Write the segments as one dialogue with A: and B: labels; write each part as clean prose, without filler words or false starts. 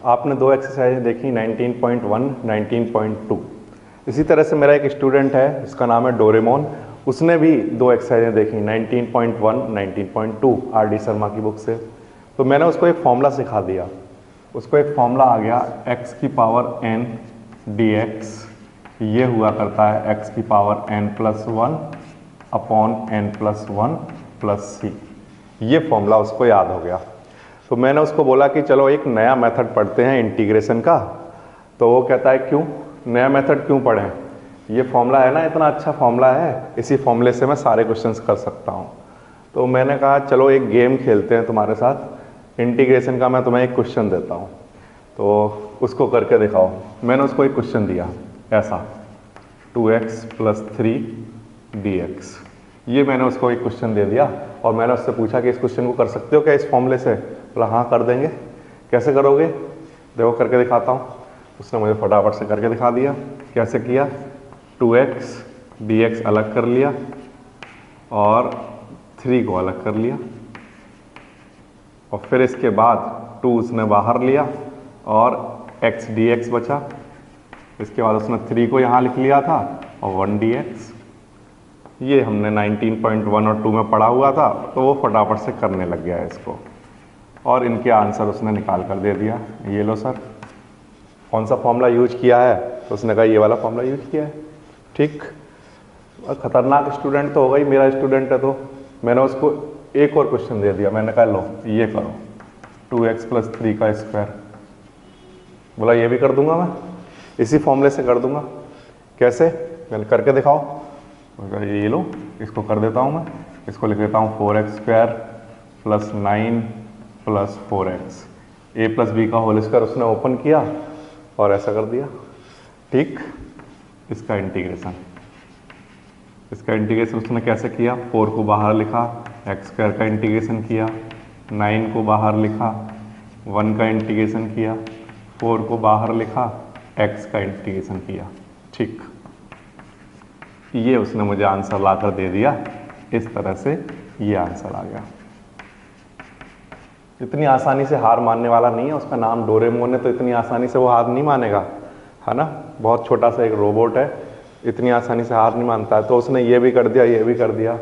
A: आपने दो एक्सरसाइज देखी 19.1, 19.2। इसी तरह से मेरा एक स्टूडेंट है जिसका नाम है डोरेमोन, उसने भी दो एक्सरसाइजें देखी 19.1, 19.2 आर डी शर्मा की बुक से। तो मैंने उसको एक फॉर्मूला सिखा दिया। उसको एक फॉर्मूला आ गया x की पावर n dx, ये हुआ करता है x की power n+1 upon n+1 plus c। ये फॉर्मूला उसको याद हो गया। तो मैंने उसको बोला कि चलो एक नया मेथड पढ़ते हैं इंटीग्रेशन का। तो वो कहता है क्यों नया मेथड क्यों पढ़ें, ये फॉर्मूला है ना, इतना अच्छा फॉर्मूला है, इसी फॉर्मूले से मैं सारे क्वेश्चंस कर सकता हूँ। तो मैंने कहा चलो एक गेम खेलते हैं तुम्हारे साथ इंटीग्रेशन का, मैं तुम्हें एक क्वेश्चन देता हूँ तो उसको करके दिखाओ। मैंने उसको एक क्वेश्चन दिया ऐसा 2x + 3 dx, ये मैंने उसको एक क्वेश्चन दे दिया और मैंने उससे पूछा कि इस क्वेश्चन को कर सकते हो क्या इस फॉर्मूले से। बोला हाँ कर देंगे। कैसे करोगे, देखो करके दिखाता हूँ। उसने मुझे फटाफट से करके दिखा दिया। कैसे किया, 2x dx अलग कर लिया और 3 को अलग कर लिया और फिर इसके बाद 2 उसने बाहर लिया और x dx बचा। इसके बाद उसने 3 को यहाँ लिख लिया था और 1 dx। ये हमने 19.1 और 2 में पढ़ा हुआ था, तो वो फटाफट से करने लग गया है इसको और इनके आंसर उसने निकाल कर दे दिया। ये लो सर, कौन सा फॉर्मूला यूज किया है, तो उसने कहा ये वाला फॉर्मूला यूज किया है। ठीक, खतरनाक स्टूडेंट तो होगा ही, मेरा स्टूडेंट है। तो मैंने उसको एक और क्वेश्चन दे दिया, मैंने कहा लो ये करो 2x + 3 का स्क्वायर। बोला ये भी कर दूंगा मैं, इसी फॉर्मूले से कर दूंगा। कैसे, मैंने करके दिखाओ। ये लो इसको कर देता हूँ मैं, इसको लिख देता हूँ 4x² + 9 + 4x, a + b का होल स्क्वायर उसने ओपन किया और ऐसा कर दिया। ठीक, इसका इंटीग्रेशन उसने कैसे किया, 4 को बाहर लिखा, x² का इंटीग्रेशन किया, 9 को बाहर लिखा, 1 का इंटीग्रेशन किया, 4 को बाहर लिखा, x का इंटीग्रेशन किया। ठीक, ये उसने मुझे आंसर ला कर दे दिया। इस तरह से ये आंसर आ गया। इतनी आसानी से हार मानने वाला नहीं है, उसका नाम डोरेमोन है तो इतनी आसानी से वो हार नहीं मानेगा, है ना। बहुत छोटा सा एक रोबोट है, इतनी आसानी से हार नहीं मानता है। तो उसने ये भी कर दिया, ये भी कर दिया।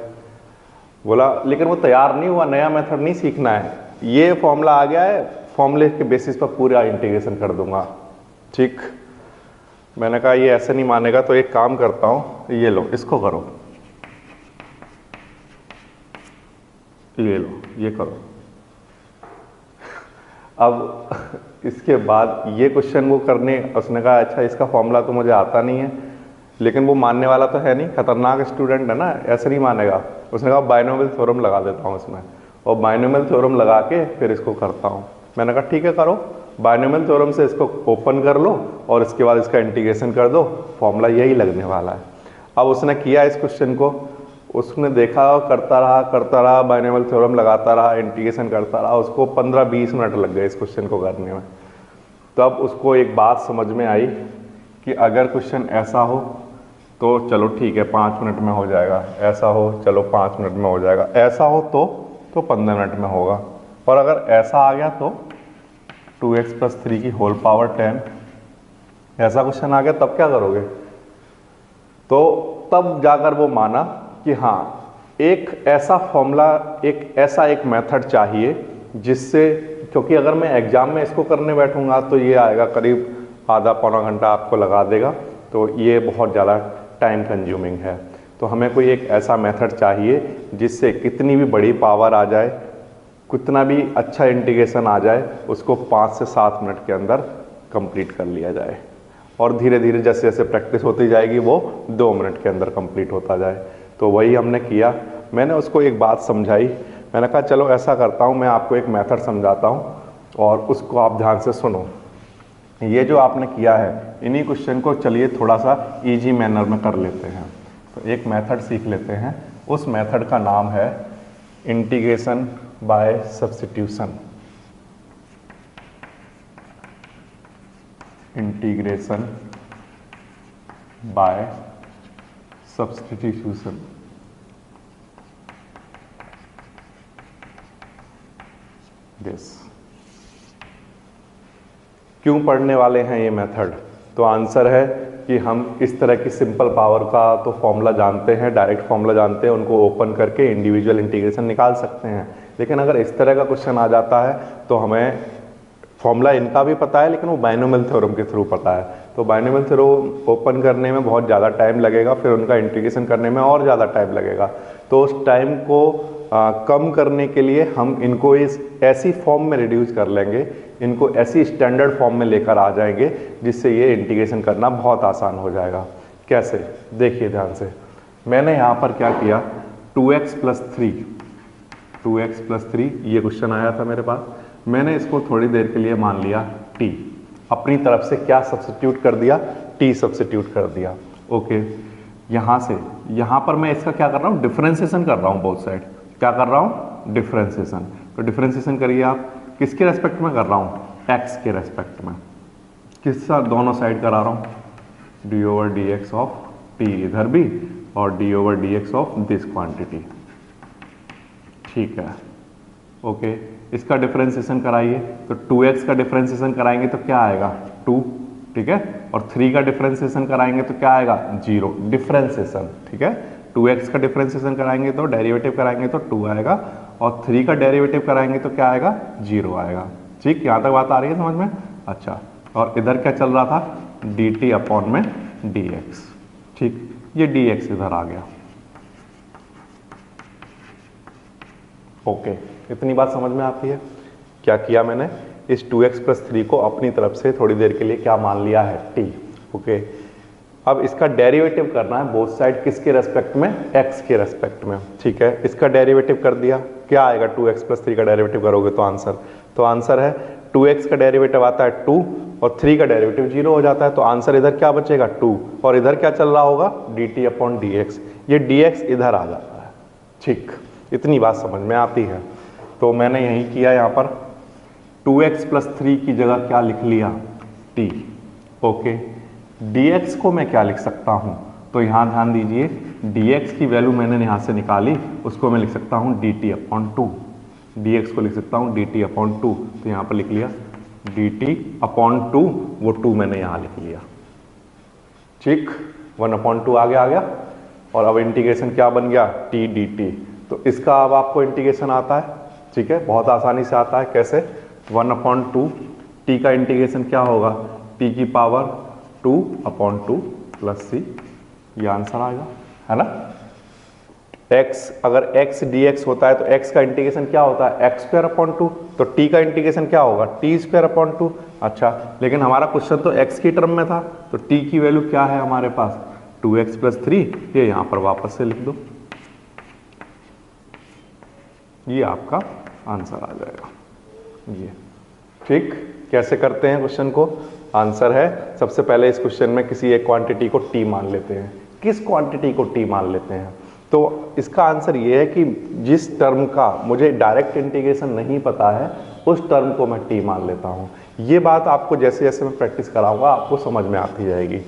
A: बोला लेकिन वो तैयार नहीं हुआ, नया मेथड नहीं सीखना है। ये फॉर्मूला आ गया है, फॉर्मूले के बेसिस पर पूरा इंटीग्रेशन कर दूंगा। ठीक, मैंने कहा ये ऐसे नहीं मानेगा, तो एक काम करता हूँ, ये लो इसको करो, ये लो ये करो। अब इसके बाद ये क्वेश्चन वो करने, उसने कहा अच्छा इसका फॉर्मूला तो मुझे आता नहीं है, लेकिन वो मानने वाला तो है नहीं, खतरनाक स्टूडेंट है ना, ऐसे नहीं मानेगा। उसने कहा बाइनोमियल थ्योरम लगा देता हूँ इसमें, और बाइनोमियल थ्योरम लगा के फिर इसको करता हूँ। मैंने कहा ठीक है करो, बाइनोमियल थ्योरम से इसको ओपन कर लो और इसके बाद इसका इंटीग्रेशन कर दो, फॉर्मूला यही लगने वाला है। अब उसने किया इस क्वेश्चन को, उसने देखा, करता रहा, बाइनोमियल थ्योरम लगाता रहा, इंटीग्रेशन करता रहा, उसको 15-20 मिनट लग गए इस क्वेश्चन को करने में। तब उसको एक बात समझ में आई कि अगर क्वेश्चन ऐसा हो तो चलो ठीक है 5 मिनट में हो जाएगा, ऐसा हो चलो 5 मिनट में हो जाएगा, ऐसा हो तो 15 मिनट में होगा, और अगर ऐसा आ गया तो 2x + 3 की होल पावर 10, ऐसा क्वेश्चन आ गया तब क्या करोगे। तो तब जाकर वो माना कि हाँ एक ऐसा फॉर्मूला, एक ऐसा एक मेथड चाहिए जिससे, क्योंकि अगर मैं एग्जाम में इसको करने बैठूंगा तो ये आएगा करीब आधा पौना घंटा आपको लगा देगा, तो ये बहुत ज़्यादा टाइम कंज्यूमिंग है। तो हमें कोई एक ऐसा मेथड चाहिए जिससे कितनी भी बड़ी पावर आ जाए, कितना भी अच्छा इंटीग्रेशन आ जाए, उसको 5 से 7 मिनट के अंदर कंप्लीट कर लिया जाए, और धीरे धीरे जैसे जैसे प्रैक्टिस होती जाएगी वो 2 मिनट के अंदर कंप्लीट होता जाए। तो वही हमने किया। मैंने उसको एक बात समझाई, मैंने कहा चलो ऐसा करता हूँ, मैं आपको एक मेथड समझाता हूँ और उसको आप ध्यान से सुनो। ये जो आपने किया है, इन्हीं क्वेश्चन को चलिए थोड़ा सा ईजी मैनर में कर लेते हैं। तो एक मेथड सीख लेते हैं, उस मेथड का नाम है integration by substitution. Integration by substitution. This क्यों पढ़ने वाले हैं ये मेथड? तो आंसर है कि हम इस तरह की सिंपल पावर का तो फॉर्मूला जानते हैं, डायरेक्ट फॉर्मूला जानते हैं, उनको ओपन करके इंडिविजुअल इंटीग्रेशन निकाल सकते हैं। लेकिन अगर इस तरह का क्वेश्चन आ जाता है तो हमें फॉर्मूला इनका भी पता है लेकिन वो बाइनोमियल थ्योरम के थ्रू पता है, तो बाइनोमियल थ्योरम ओपन करने में बहुत ज़्यादा टाइम लगेगा, फिर उनका इंटीग्रेशन करने में और ज़्यादा टाइम लगेगा। तो उस टाइम को कम करने के लिए हम इनको इस ऐसी फॉर्म में रिड्यूस कर लेंगे, इनको ऐसी स्टैंडर्ड फॉर्म में लेकर आ जाएंगे जिससे ये इंटीग्रेशन करना बहुत आसान हो जाएगा। कैसे? देखिए ध्यान से। मैंने यहाँ पर क्या किया, 2x + 3 ये क्वेश्चन आया था मेरे पास। मैंने इसको थोड़ी देर के लिए मान लिया t, अपनी तरफ से क्या सब्स्टिट्यूट कर दिया, t सब्स्टिट्यूट कर दिया। ओके, यहाँ से यहाँ पर मैं इसका क्या कर रहा हूँ, डिफरेंशिएशन कर रहा हूँ बोथ साइड। क्या कर रहा हूँ? डिफरेंशिएशन। तो डिफरेंशिएशन करिए आप, किसके रेस्पेक्ट में कर रहा हूँ? x के रेस्पेक्ट में। किस साथ? दोनों साइड करा रहा हूँ, d/dx ऑफ t इधर भी और d/dx ऑफ दिस क्वांटिटी। ठीक है, ओके। इसका डिफरेंशिएशन कराइए, तो 2x का डिफरेंशिएशन कराएंगे तो क्या आएगा? 2, ठीक है। और 3 का डिफरेंशिएशन कराएंगे तो क्या आएगा? 0। डिफरेंशिएशन, ठीक है। 2x का डिफरेंशिएशन कराएंगे तो डेरिवेटिव कराएंगे तो 2 आएगा, और 3 का डेरिवेटिव कराएंगे तो क्या आएगा? 0 आएगा। ठीक, यहाँ तक बात आ रही है समझ में? अच्छा, और इधर क्या चल रहा था? dt/dx। ठीक, ये dx इधर आ गया। ओके, इतनी बात समझ में आती है? क्या किया मैंने, इस 2x + 3 को अपनी तरफ से थोड़ी देर के लिए क्या मान लिया है? t। ओके, अब इसका डेरिवेटिव करना है बोथ साइड, किसके रेस्पेक्ट में? x के रेस्पेक्ट में। ठीक है, इसका डेरिवेटिव कर दिया, क्या आएगा? 2x + 3 का डेरिवेटिव करोगे तो आंसर है 2x का डेरिवेटिव आता है 2 और 3 का डेरिवेटिव 0 हो जाता है, तो आंसर इधर क्या बचेगा? 2, और इधर क्या चल रहा होगा? dt/dx। ये dx इधर आ जाता है। ठीक, इतनी बात समझ में आती है? तो मैंने यही किया, यहाँ पर 2x + 3 की जगह क्या लिख लिया? t। ओके, dx को मैं क्या लिख सकता हूँ? तो यहाँ ध्यान दीजिए, dx की वैल्यू मैंने यहाँ से निकाली, उसको मैं लिख सकता हूँ dt/2। dx को लिख सकता हूँ dt/2, तो यहाँ पर लिख लिया dt/2, वो 2 मैंने यहाँ लिख लिया। ठीक, 1/2 आ गया। और अब इंटीग्रेशन क्या बन गया? t dt। तो इसका अब आपको इंटीग्रेशन आता है, ठीक है, बहुत आसानी से आता है। कैसे? 1/2 t का इंटीग्रेशन क्या होगा? t⁻2/2 + c, ये आंसर आएगा, है ना। x, अगर x dx होता है तो x का इंटीग्रेशन क्या होता है? x²/2, तो t का इंटीग्रेशन क्या होगा? t²/2। अच्छा, लेकिन हमारा क्वेश्चन तो x की टर्म में था, तो t की वैल्यू क्या है हमारे पास? 2x + 3, ये यहाँ पर वापस से लिख दो, ये आपका आंसर आ जाएगा ये। ठीक, कैसे करते हैं क्वेश्चन को? आंसर है, सबसे पहले इस क्वेश्चन में किसी एक क्वांटिटी को t मान लेते हैं। किस क्वांटिटी को t मान लेते हैं? तो इसका आंसर ये है कि जिस टर्म का मुझे डायरेक्ट इंटीग्रेशन नहीं पता है, उस टर्म को मैं t मान लेता हूँ। ये बात आपको जैसे जैसे मैं प्रैक्टिस कराऊंगा आपको समझ में आती जाएगी।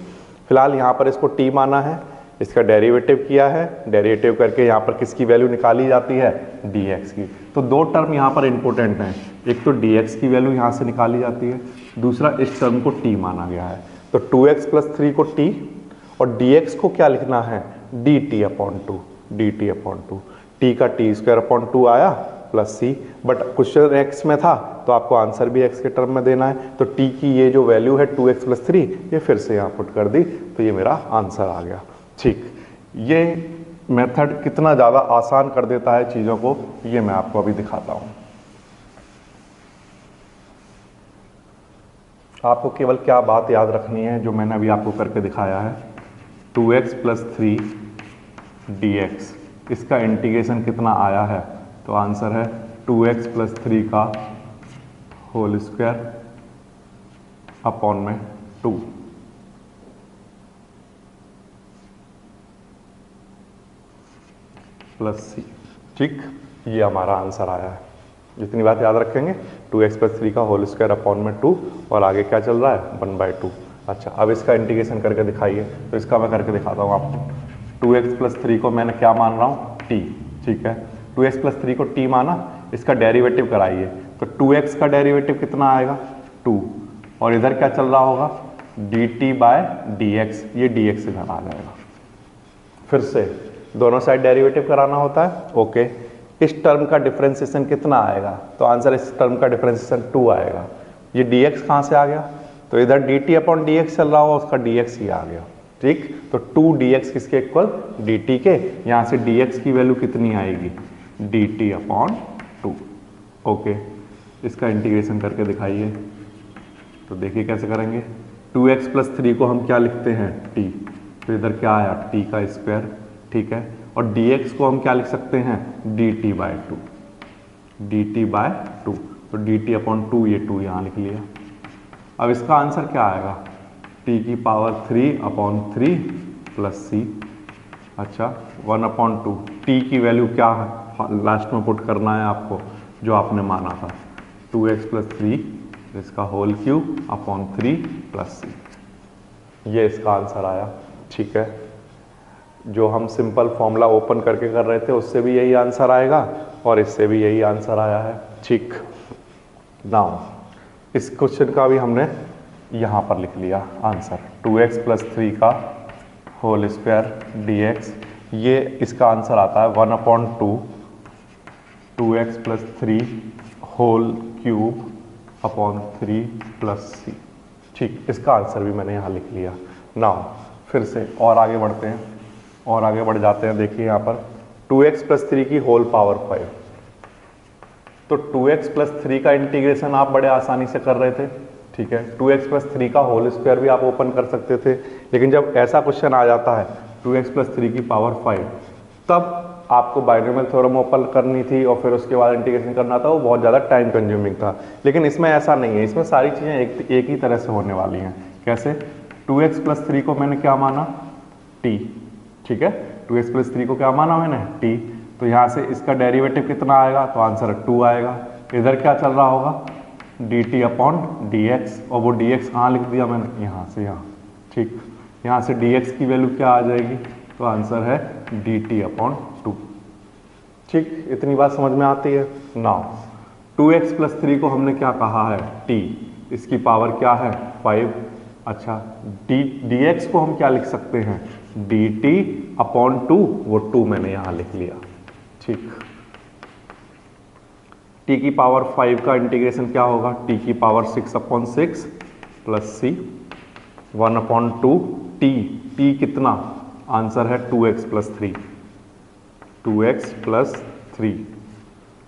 A: फिलहाल यहाँ पर इसको t माना है, इसका डेरिवेटिव किया है, डेरिवेटिव करके यहाँ पर किसकी वैल्यू निकाली जाती है? dx की। तो दो टर्म यहाँ पर इंपॉर्टेंट हैं, एक तो dx की वैल्यु यहाँ से निकाली जाती है, दूसरा इस टर्म को t माना गया है। तो 2x + 3 को t और dx को क्या लिखना है? dt/2। t का t²/2 आया plus c, but question x में था तो आपको आंसर भी x के टर्म में देना है, तो t की ये जो वैल्यू है 2x + 3, ये फिर से यहाँ पुट कर दी, तो ये मेरा आंसर आ गया। ठीक, ये मेथड कितना ज़्यादा आसान कर देता है चीज़ों को, ये मैं आपको अभी दिखाता हूँ। आपको केवल क्या बात याद रखनी है जो मैंने अभी आपको करके दिखाया है, 2x + 3 dx, इसका इंटीग्रेशन कितना आया है? तो आंसर है 2x + 3 का होल स्क्वायर अपॉन में 2 प्लस c। ठीक, ये हमारा आंसर आया है। जितनी बात याद रखेंगे, 2x + 3 का होल स्क्वायर अपॉन में 2, और आगे क्या चल रहा है? 1/2। अच्छा, अब इसका इंटीग्रेशन करके दिखाइए, तो इसका मैं करके दिखाता हूँ आपको। 2x + 3 को मैंने क्या मान रहा हूँ? t। ठीक है, 2x + 3 को t माना, इसका डेरिवेटिव कराइए, तो 2x का डेरिवेटिव कितना आएगा? 2, और इधर क्या चल रहा होगा, dt बाय dx, ये dx इधर आ जाएगा। फिर से दोनों साइड डेरिवेटिव कराना होता है, ओके। इस टर्म का डिफरेंशिएशन कितना आएगा, तो आंसर इस टर्म का डिफरेंशिएशन 2 आएगा। ये dx कहाँ से आ गया, तो इधर dt अपॉन dx चल रहा होगा, उसका dx ही आ गया, ठीक। तो 2dx किसके इक्वल, dt के। यहाँ से dx की वैल्यू कितनी आएगी, dt अपॉन 2, ओके। इसका इंटीग्रेशन करके दिखाइए, तो देखिए कैसे करेंगे। 2x प्लस 3 को हम क्या लिखते हैं, t, तो इधर क्या आया, t का स्क्वायर, ठीक है। और dx को हम क्या लिख सकते हैं, dt बाय 2, dt बाय 2, तो dt अपॉन 2, ये 2 यहाँ लिख लिया। अब इसका आंसर क्या आएगा, t की पावर 3 अपॉन 3 प्लस c, अच्छा 1 अपॉन 2, t की वैल्यू क्या है लास्ट में पुट करना है आपको, जो आपने माना था 2x प्लस 3, इसका whole cube upon 3 plus c, ये इसका आंसर आया, ठीक है। जो हम सिंपल फॉर्मूला ओपन करके कर रहे थे उससे भी यही आंसर आएगा और इससे भी यही आंसर आया है, ठीक। नाउ इस क्वेश्चन का भी हमने यहाँ पर लिख लिया आंसर, 2x प्लस 3 का होल स्क्वायर dx, ये इसका आंसर आता है 1 upon 2 2x plus 3 whole cube upon 3 plus c, ठीक। इसका आंसर भी मैंने यहाँ लिख लिया। नाउ फिर से और आगे बढ़ते हैं, और आगे बढ़ जाते हैं। देखिए यहाँ पर 2x प्लस 3 की होल पावर 5, तो 2x प्लस 3 का इंटीग्रेशन आप बड़े आसानी से कर रहे थे, ठीक है। 2x प्लस 3 का होल स्क्वायर भी आप ओपन कर सकते थे, लेकिन जब ऐसा क्वेश्चन आ जाता है 2x प्लस 3 की पावर 5, तब आपको बाइनोमियल थ्योरम ओपन करनी थी और फिर उसके बाद इंटीग्रेशन करना था, वो बहुत ज़्यादा टाइम कंज्यूमिंग था। लेकिन इसमें ऐसा नहीं है, इसमें सारी चीज़ें एक ही तरह से होने वाली हैं। कैसे, 2x प्लस 3 को मैंने क्या माना, t, ठीक है। 2x प्लस 3 को क्या माना मैंने, t, तो यहाँ से इसका डेरिवेटिव कितना आएगा, तो आंसर 2 आएगा। इधर क्या चल रहा होगा, dt अपॉन dx, और वो dx कहाँ लिख दिया मैंने, यहाँ से यहाँ, ठीक। यहाँ से dx की वैल्यू क्या आ जाएगी, तो आंसर है dt अपॉन 2, ठीक। इतनी बात समझ में आती है। नाउ 2x प्लस 3 को हमने क्या कहा है, t, इसकी पावर क्या है 5, अच्छा dx को हम क्या लिख सकते हैं, dt अपॉन 2, वो 2 मैंने यहाँ लिख लिया, ठीक। t की पावर 5 का इंटीग्रेशन क्या होगा, t की power 6 upon 6 plus c, 1 upon 2, t कितना, आंसर है 2x प्लस 3, 2x प्लस 3,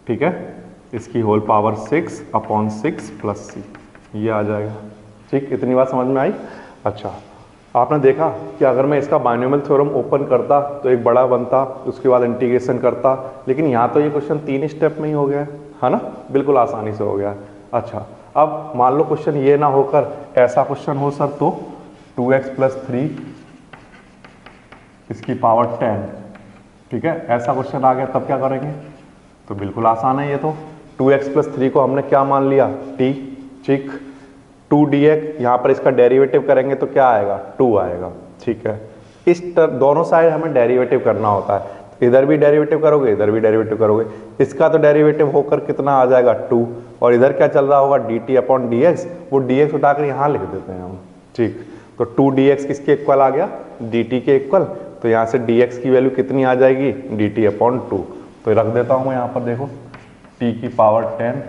A: ठीक है। इसकी whole power 6 upon 6 plus c, ये आ जाएगा, ठीक। इतनी बात समझ में आई। अच्छा, आपने देखा कि अगर मैं इसका बाइनोमियल थ्योरम ओपन करता तो एक बड़ा बनता, उसके बाद इंटीग्रेशन करता, लेकिन यहाँ तो ये क्वेश्चन 3 स्टेप में ही हो गया है ना, बिल्कुल आसानी से हो गया। अच्छा, अब मान लो क्वेश्चन ये ना होकर ऐसा क्वेश्चन हो सर, तो 2x प्लस 3 इसकी पावर 10, ठीक है, ऐसा क्वेश्चन आ गया, तब क्या करेंगे, तो बिल्कुल आसान है ये तो। 2x प्लस 3 को हमने क्या मान लिया, t, ठीक। 2dx, यहाँ पर इसका डेरिवेटिव करेंगे तो क्या आएगा, 2 आएगा, ठीक है। इस दोनों साइड हमें डेरिवेटिव करना होता है, इधर भी डेरिवेटिव करोगे, इधर भी डेरिवेटिव करोगे, इसका तो डेरिवेटिव होकर कितना आ जाएगा 2, और इधर क्या चल रहा होगा dt अपॉन dx, वो dx उठाकर यहाँ लिख देते हैं हम, ठीक। तो 2dx किसके इक्वल आ गया, dt के इक्वल, तो यहाँ से dx की वैल्यू कितनी आ जाएगी, dt अपॉन 2, तो रख देता हूँ यहाँ पर, देखो t की पावर 10,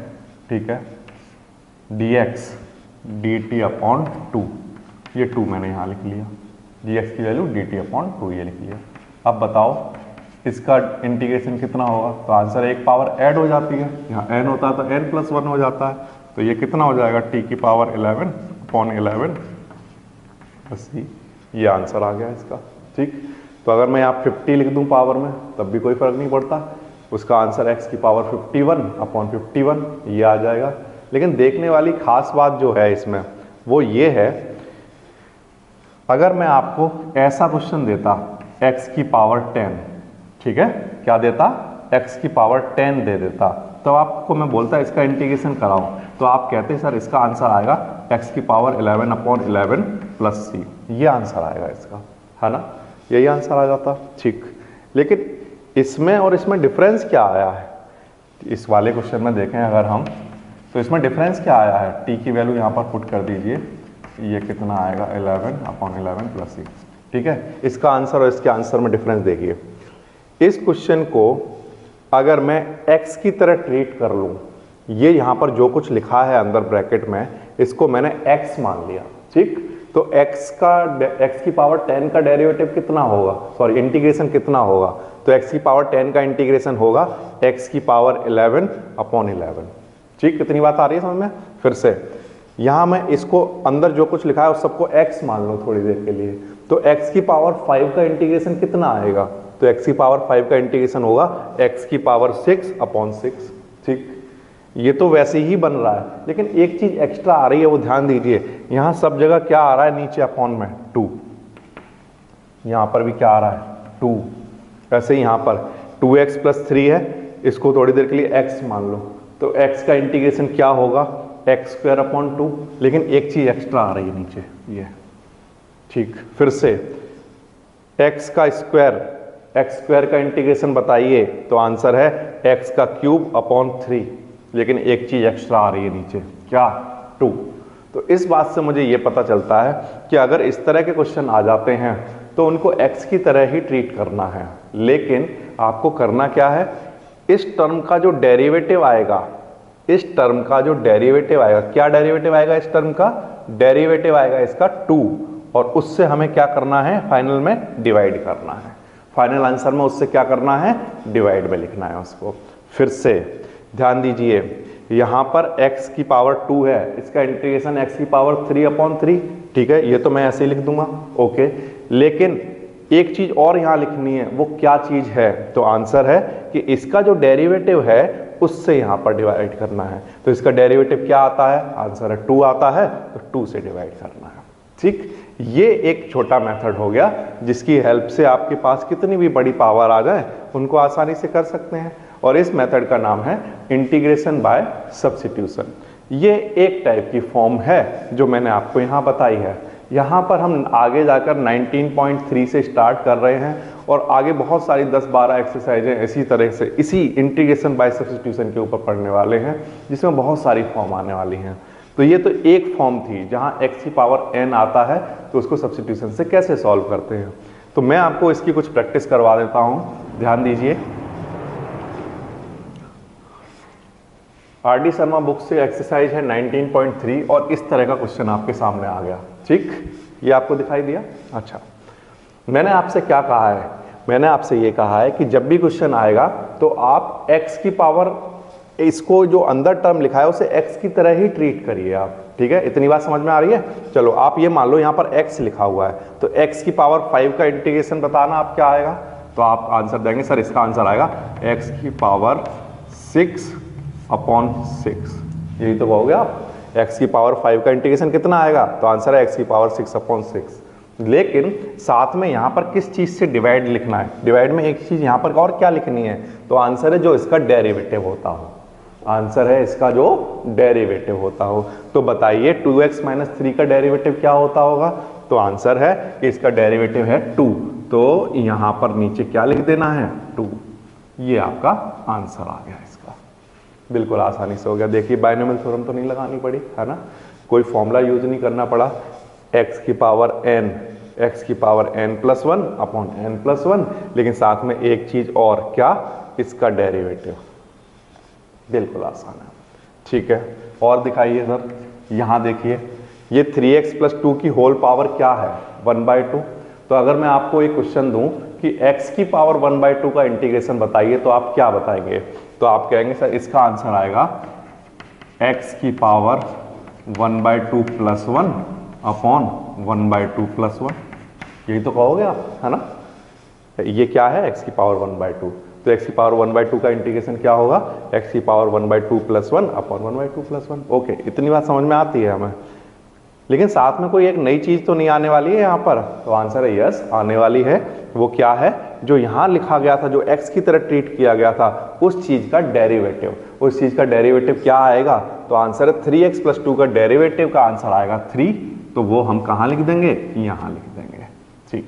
A: ठीक है, dx dt अपॉन 2, ये 2 मैंने यहाँ लिख लिया, dx की वैल्यू dt अपॉन 2 ये लिख लिया। अब बताओ इसका इंटीग्रेशन कितना होगा, तो आंसर एक पावर ऐड हो जाती है, यहाँ n होता है तो n प्लस 1 हो जाता है, तो ये कितना हो जाएगा, t की पावर 11 अपॉन 11 बस ये आंसर आ गया इसका, ठीक। तो अगर मैं यहाँ 50 लिख दूँ पावर में तब भी कोई फर्क नहीं पड़ता, उसका आंसर x की पावर 51 अपॉन 51 ये आ जाएगा। लेकिन देखने वाली खास बात जो है इसमें वो ये है, अगर मैं आपको ऐसा क्वेश्चन देता x की पावर 10, ठीक है, क्या देता, x की पावर 10 दे देता, तो आपको मैं बोलता इसका इंटीग्रेशन कराओ, तो आप कहते सर इसका आंसर आएगा x की पावर 11 अपॉन 11 प्लस c, ये आंसर आएगा इसका, है ना, यही आंसर आ जाता, ठीक। लेकिन इसमें और इसमें डिफरेंस क्या आया है, इस वाले क्वेश्चन में देखें अगर हम, तो इसमें डिफरेंस क्या आया है, t की वैल्यू यहाँ पर पुट कर दीजिए, ये कितना आएगा 11/11 + 6, ठीक है। इसका आंसर और इसके आंसर में डिफरेंस देखिए। इस क्वेश्चन को अगर मैं x की तरह ट्रीट कर लूँ, ये यहाँ पर जो कुछ लिखा है अंदर ब्रैकेट में, इसको मैंने x मान लिया, ठीक। तो x की पावर 10 का डेरिवेटिव कितना होगा, सॉरी इंटीग्रेशन कितना होगा, तो x की पावर 10 का इंटीग्रेशन होगा x की पावर 11/11, ठीक। कितनी बात आ रही है समझ में। फिर से यहाँ मैं इसको अंदर जो कुछ लिखा है उस सबको x मान लो थोड़ी देर के लिए, तो x की पावर 5 का इंटीग्रेशन कितना आएगा, तो x की पावर 5 का इंटीग्रेशन होगा x की पावर 6/6, ठीक। ये तो वैसे ही बन रहा है, लेकिन एक चीज एक्स्ट्रा आ रही है, वो ध्यान दीजिए। यहाँ सब जगह क्या आ रहा है, नीचे अपॉन में 2, यहाँ पर भी क्या आ रहा है 2, वैसे ही यहाँ पर 2x + 3 है, इसको थोड़ी देर के लिए x मान लो, तो x का इंटीग्रेशन क्या होगा x²/2, लेकिन एक चीज एक्स्ट्रा आ रही है नीचे ये, ठीक। फिर से x² का इंटीग्रेशन बताइए, तो आंसर है x³/3, लेकिन एक चीज एक्स्ट्रा आ रही है नीचे, क्या 2। तो इस बात से मुझे ये पता चलता है कि अगर इस तरह के क्वेश्चन आ जाते हैं तो उनको x की तरह ही ट्रीट करना है, लेकिन आपको करना क्या है, इस टर्म का जो डेरिवेटिव आएगा, इस टर्म का जो डेरिवेटिव आएगा, क्या डेरिवेटिव आएगा, इस टर्म का डेरिवेटिव आएगा इसका 2, और उससे हमें क्या करना है, फाइनल में डिवाइड करना है। फाइनल आंसर में उससे क्या करना है, डिवाइड में लिखना है उसको। फिर से ध्यान दीजिए, यहाँ पर x की पावर 2 है, इसका इंटीग्रेशन x की पावर 3/3, ठीक है, ये तो मैं ऐसे ही लिख दूंगा, ओके। लेकिन एक चीज और यहाँ लिखनी है, वो क्या चीज है, तो आंसर है कि इसका जो डेरिवेटिव है उससे यहाँ पर डिवाइड करना है। तो इसका डेरिवेटिव क्या आता है, आंसर है 2 आता है, तो 2 से डिवाइड करना है, ठीक। ये एक छोटा मेथड हो गया जिसकी हेल्प से आपके पास कितनी भी बड़ी पावर आ जाए उनको आसानी से कर सकते हैं, और इस मेथड का नाम है इंटीग्रेशन बाय सब्स्टिट्यूशन। ये एक टाइप की फॉर्म है जो मैंने आपको यहाँ बताई है। यहाँ पर हम आगे जाकर 19.3 से स्टार्ट कर रहे हैं, और आगे बहुत सारी 10-12 एक्सरसाइजें इसी तरह से इसी इंटीग्रेशन बाय सब्स्टिट्यूशन के ऊपर पढ़ने वाले हैं, जिसमें बहुत सारी फॉर्म आने वाली हैं। तो ये तो एक फॉर्म थी जहाँ x की पावर n आता है, तो उसको सब्स्टिट्यूशन से कैसे सॉल्व करते हैं। तो मैं आपको इसकी कुछ प्रैक्टिस करवा देता हूँ, ध्यान दीजिए। आर डी शर्मा बुक से एक्सरसाइज है 19.3, और इस तरह का क्वेश्चन आपके सामने आ गया, ठीक। ये आपको दिखाई दिया। अच्छा, मैंने आपसे क्या कहा है, मैंने आपसे ये कहा है कि जब भी क्वेश्चन आएगा तो आप x की पावर, इसको जो अंदर टर्म लिखा है उसे x की तरह ही ट्रीट करिए आप, ठीक है। इतनी बात समझ में आ रही है। चलो आप ये मान लो यहाँ पर x लिखा हुआ है, तो x की पावर 5 का इंटीग्रेशन बताना आप क्या आएगा, तो आप आंसर देंगे सर इसका आंसर आएगा x की पावर 6/6, यही तो कहोगे आप। x की पावर 5 का इंटीग्रेशन कितना आएगा, तो आंसर है x की पावर 6/6। लेकिन साथ में यहाँ पर किस चीज से डिवाइड लिखना है, डिवाइड में एक चीज यहाँ पर और क्या लिखनी है, तो आंसर है जो इसका डेरिवेटिव होता हो, आंसर है इसका जो डेरिवेटिव होता हो। तो बताइए 2x - 3 का डेरिवेटिव क्या होता होगा, तो आंसर है कि इसका डेरिवेटिव है 2, तो यहाँ पर नीचे क्या लिख देना है 2, ये आपका आंसर आ गया इसका। बिल्कुल आसानी से हो गया। देखिए बाइनोमियल थ्योरम तो नहीं लगानी पड़ी, है ना, कोई फॉर्मूला यूज नहीं करना पड़ा। x की पावर n, x की पावर n+1/n+1, लेकिन साथ में एक चीज और, क्या, इसका डेरिवेटिव। बिल्कुल आसान है, ठीक है। और दिखाइए सर, यहाँ देखिए ये 3x + 2 की होल पावर क्या है 1/2। तो अगर मैं आपको एक क्वेश्चन दूं कि x की पावर 1/2 का इंटीग्रेशन बताइए, तो आप क्या बताएंगे, तो आप कहेंगे सर इसका आंसर आएगा x की पावर 1/2 + 1/1/2 + 1, यही तो कहोगे आप, है ना। ये क्या है x की पावर 1/2, तो x की पावर 1/2 का इंटीग्रेशन क्या होगा, x की पावर 1/2 + 1/1/2 + 1। ओके, इतनी बात समझ में आती है हमें। लेकिन साथ में कोई एक नई चीज तो नहीं आने वाली है यहाँ पर, तो आंसर है यस, आने वाली है। वो क्या है, जो यहाँ लिखा गया था, जो x की तरह ट्रीट किया गया था, उस चीज का डेरिवेटिव, उस चीज का डेरिवेटिव क्या आएगा, तो आंसर है 3x + 2 का डेरिवेटिव का आंसर आएगा 3, तो वो हम कहाँ लिख देंगे, यहाँ लिख देंगे, ठीक।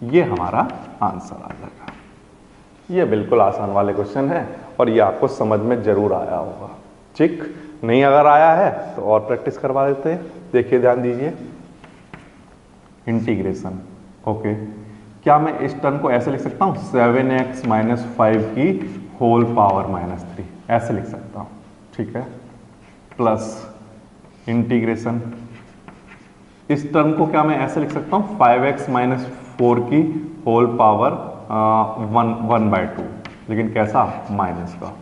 A: ये हमारा आंसर आ जाएगा। ये बिल्कुल आसान वाले क्वेश्चन है, और ये आपको समझ में जरूर आया होगा, ठीक। नहीं अगर आया है तो और प्रैक्टिस करवा देते हैं। देखिए ध्यान दीजिए, इंटीग्रेशन। ओके, क्या मैं इस टर्म को ऐसे लिख सकता हूँ 7x माइनस 5 की होल पावर माइनस 3, ऐसे लिख सकता हूँ, ठीक है। प्लस इंटीग्रेशन, इस टर्म को क्या मैं ऐसे लिख सकता हूँ 5x माइनस 4 की होल पावर 1/2, लेकिन कैसा, माइनस का।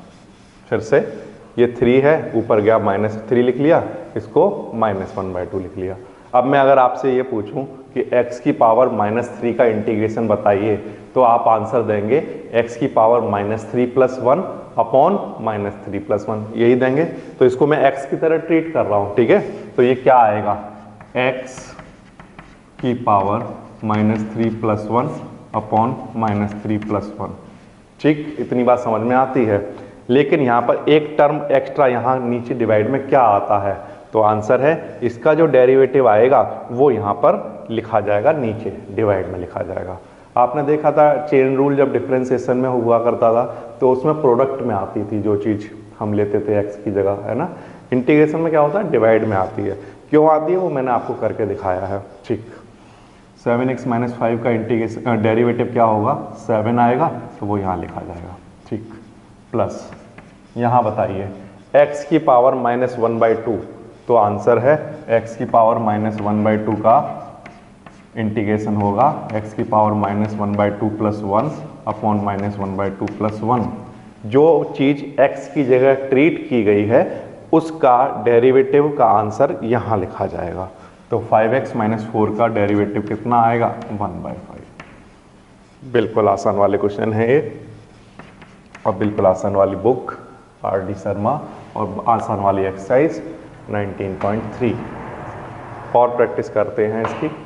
A: फिर से ये 3 है, ऊपर गया -3 लिख लिया, इसको -1/2 लिख लिया। अब मैं अगर आपसे ये पूछूं कि x की पावर -3 का इंटीग्रेशन बताइए, तो आप आंसर देंगे x की पावर -3 + 1 अपॉन -3 + 1, यही देंगे। तो इसको मैं x की तरह ट्रीट कर रहा हूँ, ठीक है। तो ये क्या आएगा, x की पावर -3 + 1 अपॉन -3 + 1, ठीक। इतनी बात समझ में आती है। लेकिन यहाँ पर एक टर्म एक्स्ट्रा यहाँ नीचे डिवाइड में क्या आता है, तो आंसर है इसका जो डेरिवेटिव आएगा वो यहाँ पर लिखा जाएगा, नीचे डिवाइड में लिखा जाएगा। आपने देखा था चेन रूल जब डिफरेंशिएशन में हुआ करता था तो उसमें प्रोडक्ट में आती थी जो चीज़ हम लेते थे x की जगह, है ना। इंटीग्रेशन में क्या होता है, डिवाइड में आती है। क्यों आती है वो मैंने आपको करके दिखाया है, ठीक। 7x माइनस 5 का इंटीग्रेशन डेरिवेटिव क्या होगा, 7 आएगा, तो वो यहाँ लिखा जाएगा, ठीक। प्लस यहाँ बताइए x की पावर -1/2, तो आंसर है x की पावर -1/2 का इंटीग्रेशन होगा x की पावर -1/2 + 1 अपॉन -1/2 + 1। जो चीज़ x की जगह ट्रीट की गई है उसका डेरिवेटिव का आंसर यहाँ लिखा जाएगा। तो 5x - 4 का डेरिवेटिव कितना आएगा, 1/5। बिल्कुल आसान वाले क्वेश्चन है ये, और बिल्कुल आसान वाली बुक RD शर्मा, और आसान वाली एक्सरसाइज 19.3। और प्रैक्टिस करते हैं इसकी।